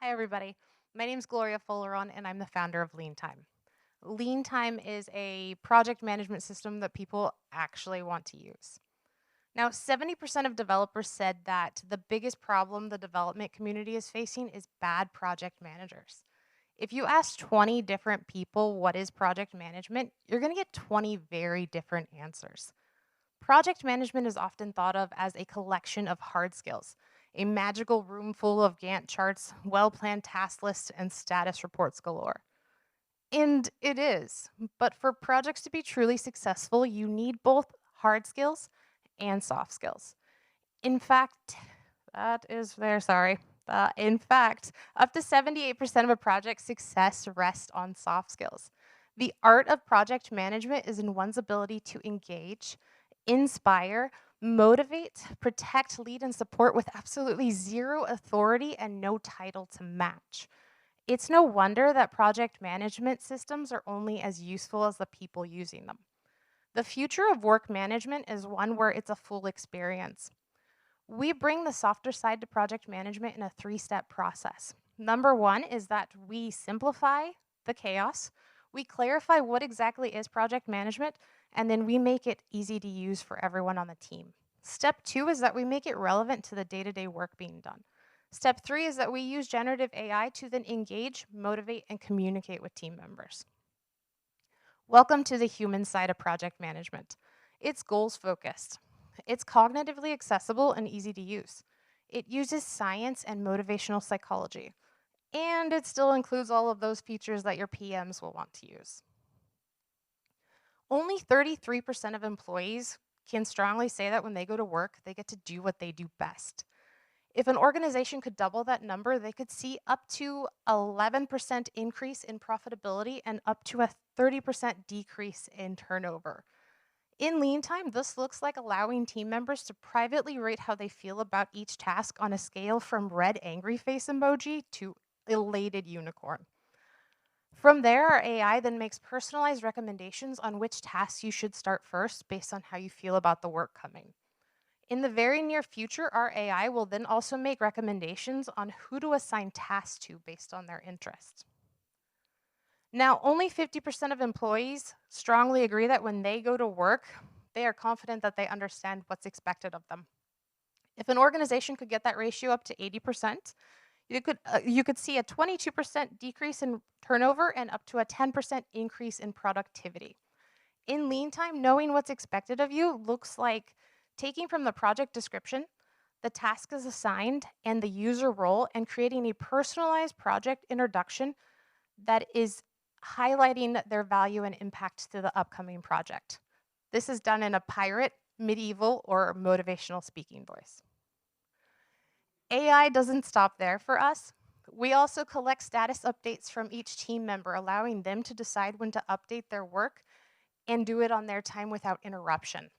Hi, everybody. My name is Gloria Folleron, and I'm the founder of leantime. Leantime is a project management system that people actually want to use. Now, 70% of developers said that the biggest problem the development community is facing is bad project managers. If you ask 20 different people what is project management, you're going to get 20 very different answers. Project management is often thought of as a collection of hard skills, a magical room full of Gantt charts, well planned task lists, and status reports galore. And it is. But for projects to be truly successful, you need both hard skills and soft skills. In fact, that is there, sorry. In fact, up to 78% of a project's success rests on soft skills. The art of project management is in one's ability to engage, inspire, motivate, protect, lead, and support with absolutely zero authority and no title to match. It's no wonder that project management systems are only as useful as the people using them. The future of work management is one where it's a full experience. We bring the softer side to project management in a 3-step process. Number one is that we simplify the chaos, we clarify what exactly is project management, and then we make it easy to use for everyone on the team. Step two is that we make it relevant to the day-to-day work being done. Step three is that we use generative AI to then engage, motivate, and communicate with team members. Welcome to the human side of project management. It's goals focused. It's cognitively accessible and easy to use. It uses science and motivational psychology. And it still includes all of those features that your PMs will want to use. Only 33% of employees can strongly say that when they go to work, they get to do what they do best. If an organization could double that number, they could see up to 11% increase in profitability and up to a 30% decrease in turnover. In leantime, this looks like allowing team members to privately rate how they feel about each task on a scale from red angry face emoji to elated unicorn. From there, our AI then makes personalized recommendations on which tasks you should start first based on how you feel about the work coming. In the very near future, our AI will then also make recommendations on who to assign tasks to based on their interests. Now, only 50% of employees strongly agree that when they go to work, they are confident that they understand what's expected of them. If an organization could get that ratio up to 80%, you could see a 22% decrease in turnover and up to a 10% increase in productivity. In leantime, knowing what's expected of you looks like taking from the project description, the task is assigned, and the user role, and creating a personalized project introduction that is highlighting their value and impact to the upcoming project. This is done in a pirate, medieval, or motivational speaking voice. AI doesn't stop there for us. We also collect status updates from each team member, allowing them to decide when to update their work and do it on their time without interruption.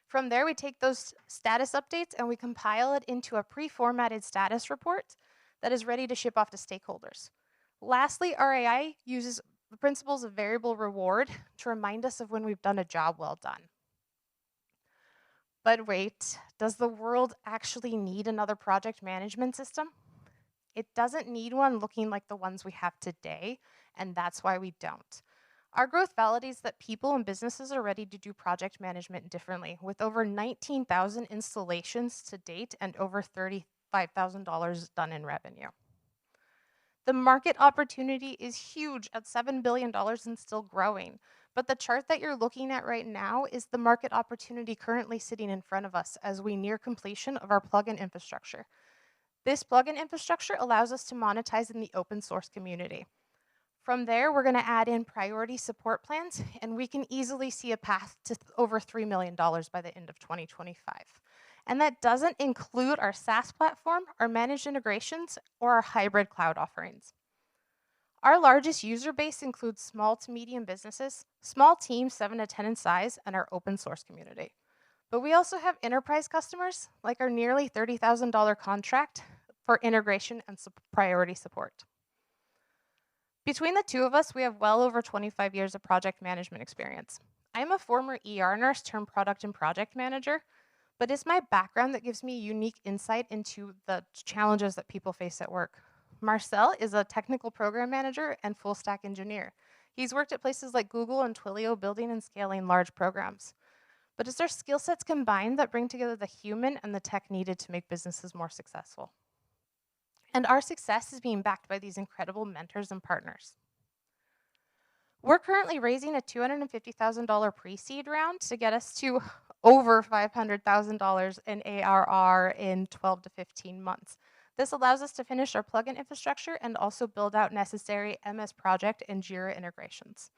From there, we take those status updates and we compile it into a pre-formatted status report that is ready to ship off to stakeholders. Lastly, our AI uses the principles of variable reward to remind us of when we've done a job well done. But wait, does the world actually need another project management system? It doesn't need one looking like the ones we have today, and that's why we don't. Our growth validates that people and businesses are ready to do project management differently, with over 19,000 installations to date and over $35,000 done in revenue. The market opportunity is huge at $7 billion and still growing. But the chart that you're looking at right now is the market opportunity currently sitting in front of us as we near completion of our plugin infrastructure. This plugin infrastructure allows us to monetize in the open source community. From there, we're going to add in priority support plans, and we can easily see a path to over $3 million by the end of 2025. And that doesn't include our SaaS platform, our managed integrations, or our hybrid cloud offerings. Our largest user base includes small to medium businesses, small teams 7 to 10 in size, and our open source community. But we also have enterprise customers, like our nearly $30,000 contract for integration and priority support. Between the two of us, we have well over 25 years of project management experience. I'm a former ER nurse turned product and project manager, but it's my background that gives me unique insight into the challenges that people face at work. Marcel is a technical program manager and full stack engineer. He's worked at places like Google and Twilio building and scaling large programs. But it's their skill sets combined that bring together the human and the tech needed to make businesses more successful. And our success is being backed by these incredible mentors and partners. We're currently raising a $250,000 pre-seed round to get us to over $500,000 in ARR in 12 to 15 months. This allows us to finish our plugin infrastructure and also build out necessary MS Project and Jira integrations.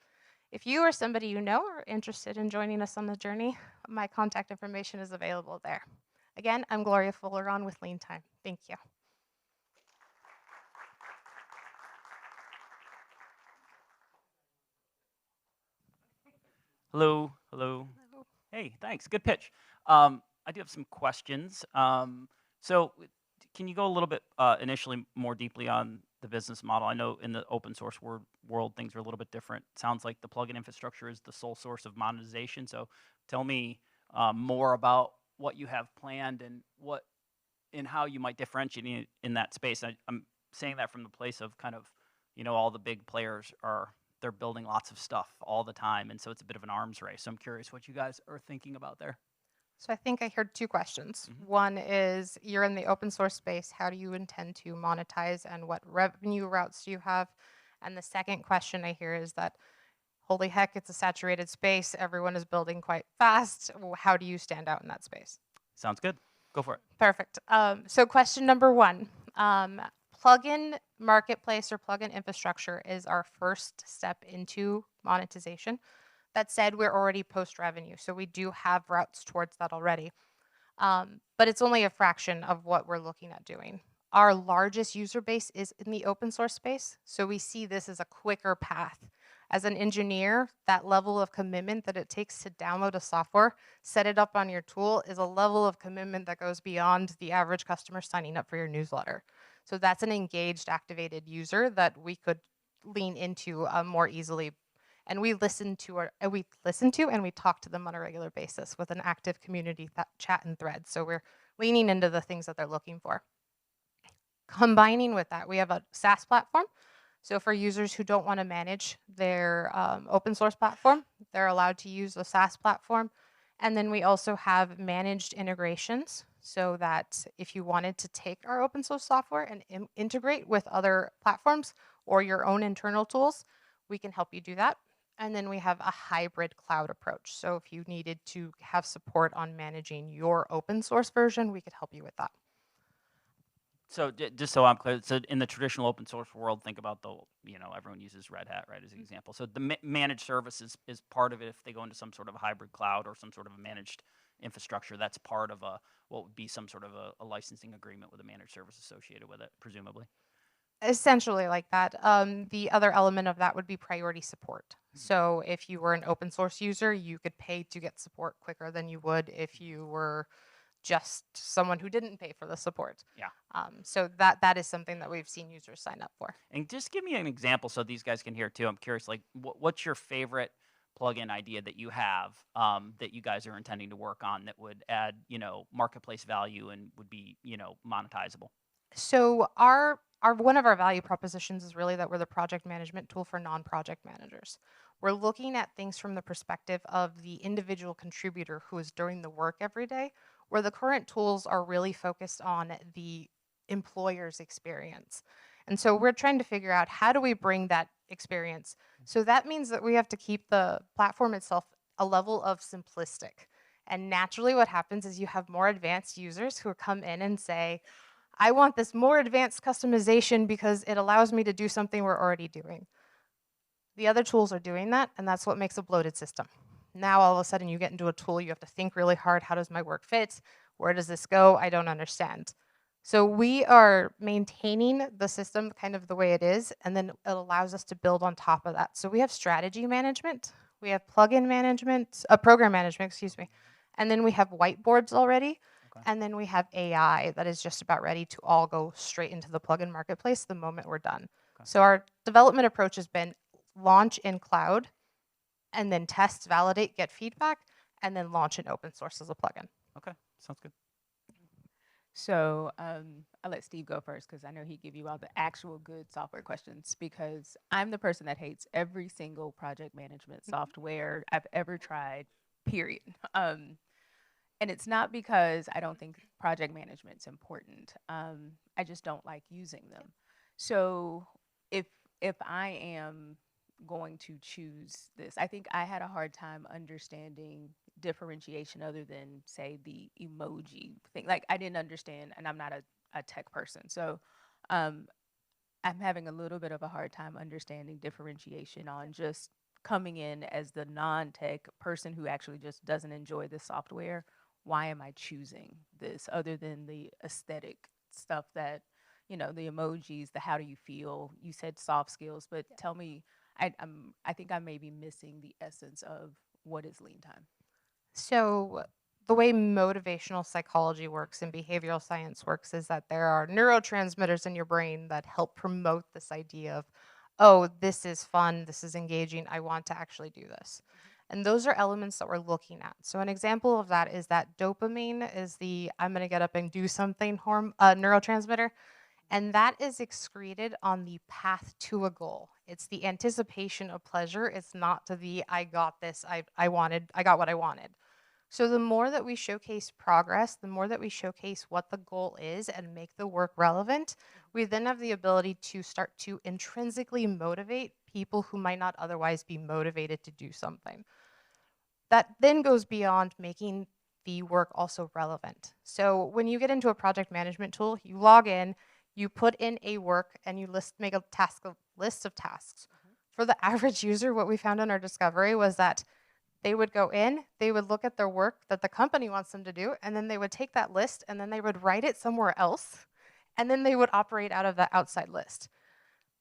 If you or somebody you know are interested in joining us on the journey, my contact information is available there. Again, I'm Gloria Fulleron with Leantime. Thank you. Hello, hello. Hello. Hey, thanks. Good pitch. I do have some questions. Can you go a little bit initially more deeply on the business model? I know in the open source world, things are a little bit different. Sounds like the plugin infrastructure is the sole source of monetization. So tell me more about what you have planned and how you might differentiate in that space. I'm saying that from the place of kind of, all the big players they're building lots of stuff all the time, and so it's a bit of an arms race. So I'm curious what you guys are thinking about there. So I think I heard two questions. Mhm. One is, you're in the open source space, how do you intend to monetize and what revenue routes do you have? And the second question I hear is that, holy heck, it's a saturated space, everyone is building quite fast. How do you stand out in that space? Sounds good. Go for it. Perfect. So question number one, plugin marketplace or plugin infrastructure is our first step into monetization. That said, we're already post-revenue, so we do have routes towards that already. But it's only a fraction of what we're looking at doing. Our largest user base is in the open source space, so we see this as a quicker path. As an engineer, that level of commitment that it takes to download a software, set it up on your tool, is a level of commitment that goes beyond the average customer signing up for your newsletter. So that's an engaged, activated user that we could lean into more easily. And we listen to and we talk to them on a regular basis with an active community chat and thread. So we're leaning into the things that they're looking for. Combining with that, we have a SaaS platform. So for users who don't want to manage their open source platform, they're allowed to use the SaaS platform. And then we also have managed integrations, so that if you wanted to take our open source software and integrate with other platforms or your own internal tools, we can help you do that. And then we have a hybrid cloud approach. So if you needed to have support on managing your open source version, we could help you with that. So just so I'm clear, so in the traditional open source world, think about everyone uses Red Hat, right, as an example. So the managed service is part of it. If they go into some sort of a hybrid cloud or some sort of a managed infrastructure, that's part of what would be some sort of a licensing agreement with a managed service associated with it, presumably. Essentially like that. The other element of that would be priority support. So if you were an open source user, you could pay to get support quicker than you would if you were just someone who didn't pay for the support. Yeah. So that is something that we've seen users sign up for. And just give me an example so these guys can hear too. I'm curious, like, what's your favorite plugin idea that you have that you guys are intending to work on that would add, marketplace value and would be, monetizable? So our one of our value propositions is really that we're the project management tool for non-project managers. We're looking at things from the perspective of the individual contributor who is doing the work every day, where the current tools are really focused on the employer's experience. And so we're trying to figure out, how do we bring that experience? So that means that we have to keep the platform itself a level of simplistic. And naturally what happens is you have more advanced users who come in and say, I want this more advanced customization because it allows me to do something we're already doing. The other tools are doing that, and that's what makes a bloated system. Now all of a sudden you get into a tool, you have to think really hard, how does my work fit? Where does this go? I don't understand. So we are maintaining the system kind of the way it is, and then it allows us to build on top of that. So we have strategy management, we have plugin management, program management, excuse me, and then we have whiteboards already. Okay. And then we have AI that is just about ready to all go straight into the plugin marketplace the moment we're done. Okay. So our development approach has been launch in cloud, and then test, validate, get feedback, and then launch in open source as a plugin. Okay, sounds good. So I'll let Steve go first because I know he'd give you all the actual good software questions because I'm the person that hates every single project management software I've ever tried, period. And it's not because I don't think project management's important. I just don't like using them. So if if I am going to choose this, I think I had a hard time understanding differentiation other than say the emoji thing. Like I didn't understand, and I'm not a tech person, so um, I'm having a little bit of a hard time understanding differentiation on just coming in as the non-tech person who actually just doesn't enjoy the software. Why am I choosing this other than the aesthetic stuff that, the emojis, the how do you feel? You said soft skills, but tell me, I think I may be missing the essence of what is lean time. So, the way motivational psychology works and behavioral science works is that there are neurotransmitters in your brain that help promote this idea of, oh, this is fun, this is engaging, I want to actually do this. And those are elements that we're looking at. So, an example of that is that dopamine is the I'm going to get up and do something neurotransmitter. And that is excreted on the path to a goal. It's the anticipation of pleasure. It's not to the I got this, I got what I wanted. So the more that we showcase progress, the more that we showcase what the goal is and make the work relevant, we then have the ability to start to intrinsically motivate people who might not otherwise be motivated to do something. That then goes beyond making the work also relevant. So when you get into a project management tool, you log in, you put in a work, and you make a list of tasks. For the average user, what we found in our discovery was that they would go in, they would look at their work that the company wants them to do, and then they would take that list and then they would write it somewhere else, and then they would operate out of that outside list.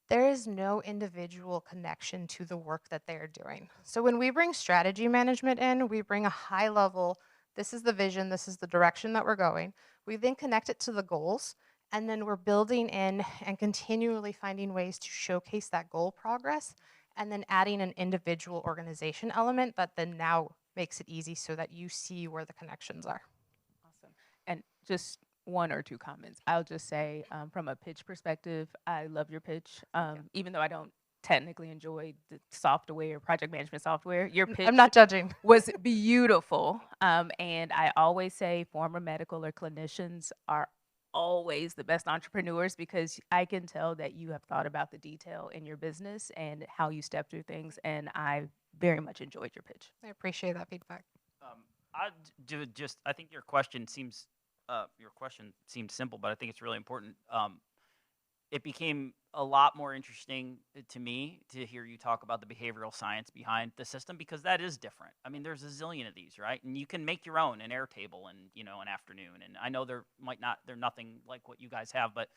There is no individual connection to the work that they are doing. So when we bring strategy management in, we bring a high level, this is the vision, this is the direction that we're going. We then connect it to the goals, and then we're building in and continually finding ways to showcase that goal progress, and then adding an individual organization element that then now makes it easy so that you see where the connections are. Awesome. And just one or two comments. I'll just say, from a pitch perspective, I love your pitch. Even though I don't technically enjoy the software, project management software, your pitch I'm not judging. was beautiful. And I always say former medical or clinicians are always the best entrepreneurs because I can tell that you have thought about the detail in your business and how you step through things. And I very much enjoyed your pitch. I appreciate that feedback. I think your question seemed simple, but I think it's really important. It became a lot more interesting to me to hear you talk about the behavioral science behind the system because that is different. I mean, there's a zillion of these, right? And you can make your own an Airtable in an afternoon. And I know they're nothing like what you guys have, but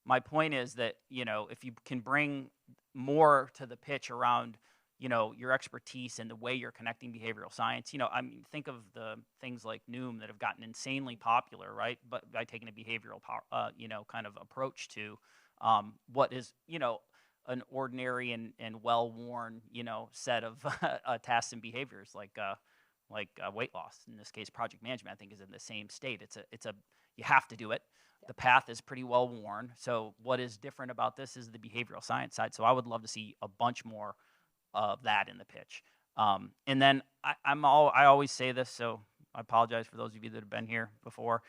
my point is that if you can bring more to the pitch around your expertise and the way you're connecting behavioral science. I mean, think of the things like Noom that have gotten insanely popular, right? But by taking a behavioral, kind of approach to what is, an ordinary and well-worn, set of tasks and behaviors like weight loss. In this case, project management, I think, is in the same state. You have to do it. The path is pretty well worn. So what is different about this is the behavioral science side. So I would love to see a bunch more of that in the pitch. And then I always say this, so I apologize for those of you that have been here before.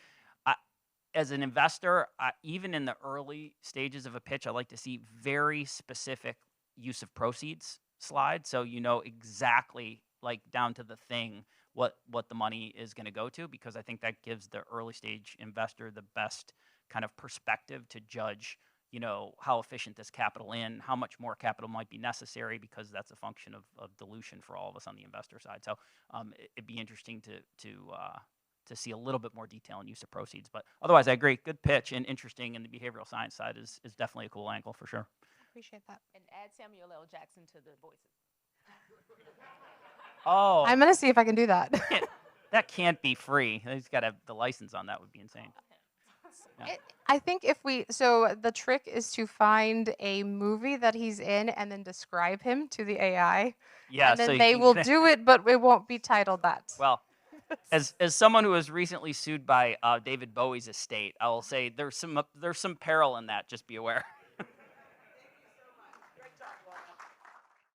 As an investor, even in the early stages of a pitch, I like to see very specific use of proceeds slides, so exactly, like down to the thing, what the money is going to go to, because I think that gives the early stage investor the best kind of perspective to judge how efficient this capital in, how much more capital might be necessary, because that's a function of dilution for all of us on the investor side. So it'd be interesting to see a little bit more detail and use of proceeds. But otherwise, I agree. Good pitch and interesting, and the behavioral science side is definitely a cool angle for sure. Appreciate that. And add Samuel L. Jackson to the voices. Oh, I'm going to see if I can do that. that can't be free. He's got to have the license on that. Would be insane. Yeah. I think so the trick is to find a movie that he's in and then describe him to the AI. Yeah, and then so they will do it, but it won't be titled that. Well, As someone who was recently sued by David Bowie's estate, I will say there's some peril in that. Just be aware.